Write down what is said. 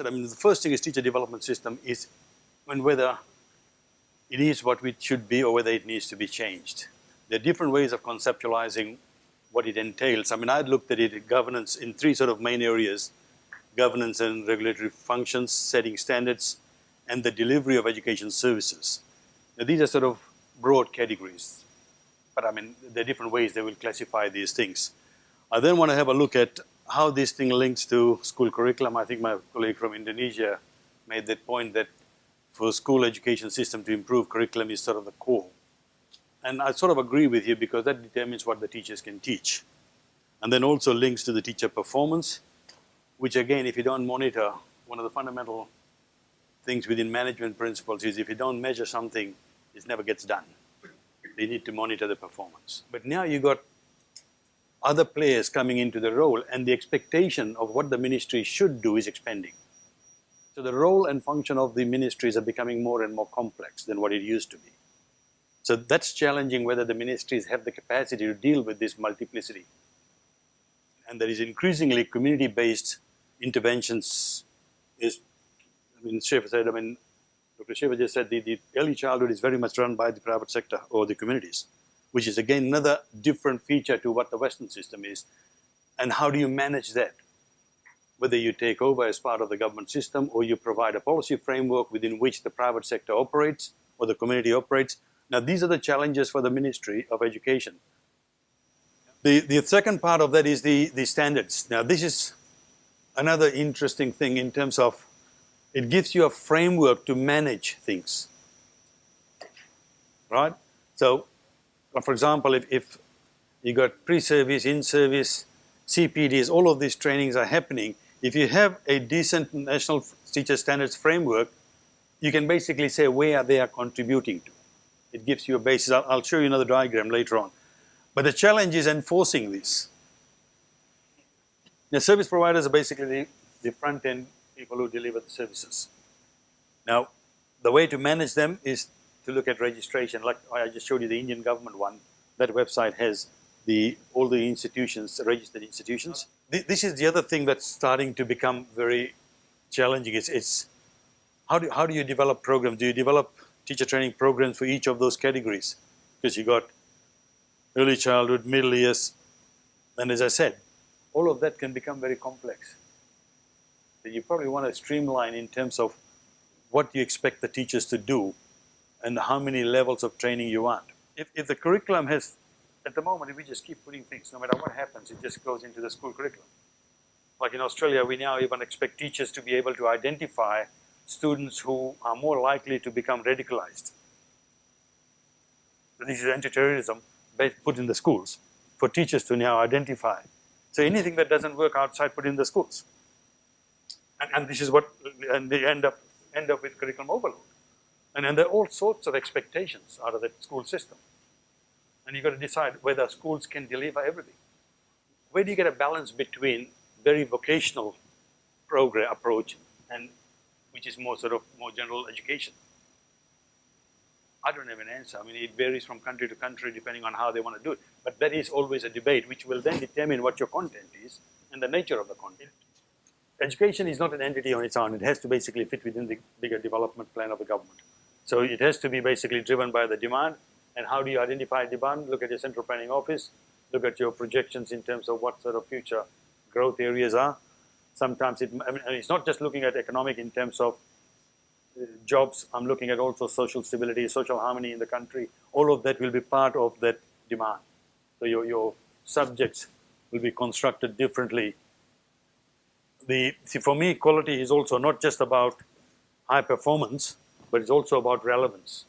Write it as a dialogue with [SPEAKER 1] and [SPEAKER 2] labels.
[SPEAKER 1] said, I mean, the first thing is teacher development system is whether it is what it should be or whether it needs to be changed. There are different ways of conceptualizing what it entails. I mean, I looked at it, governance, in three sort of main areas: governance and regulatory functions, setting standards, and the delivery of education services. Now, these are sort of broad categories, but I mean, there are different ways they will classify these things. I then want to have a look at how this thing links to school curriculum. I think my colleague from Indonesia made that point that for school education system to improve, curriculum is sort of the core. And I sort of agree with you because that determines what the teachers can teach. And then also links to the teacher performance, which again, if you don't monitor, one of the fundamental things within management principles is if you don't measure something, it never gets done. They need to monitor the performance. But now you got other players coming into the role, and the expectation of what the ministry should do is expanding. So the role and function of the ministries are becoming more and more complex than what it used to be. So that's challenging whether the ministries have the capacity to deal with this multiplicity. And there is increasingly community-based interventions. Dr. Shiva just said the early childhood is very much run by the private sector or the communities, which is again another different feature to what the Western system is. And how do you manage that? Whether you take over as part of the government system or you provide a policy framework within which the private sector operates or the community operates. Now, these are the challenges for the Ministry of Education. The second part of that is the standards. Now, this is another interesting thing in terms of it gives you a framework to manage things, right? So, for example, if you got pre-service, in-service, CPDs, all of these trainings are happening. If you have a decent national teacher standards framework, you can basically say where they are contributing to. It gives you a basis. I'll show you another diagram later on. But the challenge is enforcing this. Now, service providers are basically the front-end people who deliver the services. Now, the way to manage them is to look at registration. Like I just showed you the Indian government one. That website has all the institutions, registered institutions. This is the other thing that's starting to become very challenging. It's how do you develop programs? Do you develop teacher training programs for each of those categories? Because you got early childhood, middle years, and as I said, all of that can become very complex. So you probably want to streamline in terms of what you expect the teachers to do and how many levels of training you want. If the curriculum has, at the moment, if we just keep putting things, no matter what happens, it just goes into the school curriculum. Like in Australia, we now even expect teachers to be able to identify students who are more likely to become radicalized. So this is anti-terrorism put in the schools for teachers to now identify. So anything that doesn't work outside, put in the schools. And this is what, and they end up with curriculum overload. And there are all sorts of expectations out of that school system. And you've got to decide whether schools can deliver everything. Where do you get a balance between very vocational program approach and which is more general education? I don't have an answer. I mean, it varies from country to country depending on how they want to do it. But that is always a debate which will then determine what your content is and the nature of the content. Education is not an entity on its own. It has to basically fit within the bigger development plan of the government. So it has to be basically driven by the demand. And how do you identify demand? Look at your central planning office. Look at your projections in terms of what sort of future growth areas are. Sometimes it's not just looking at economic in terms of jobs. I'm looking at also social stability, social harmony in the country. All of that will be part of that demand. So your subjects will be constructed differently. See, for me, quality is also not just about high performance, but it's also about relevance.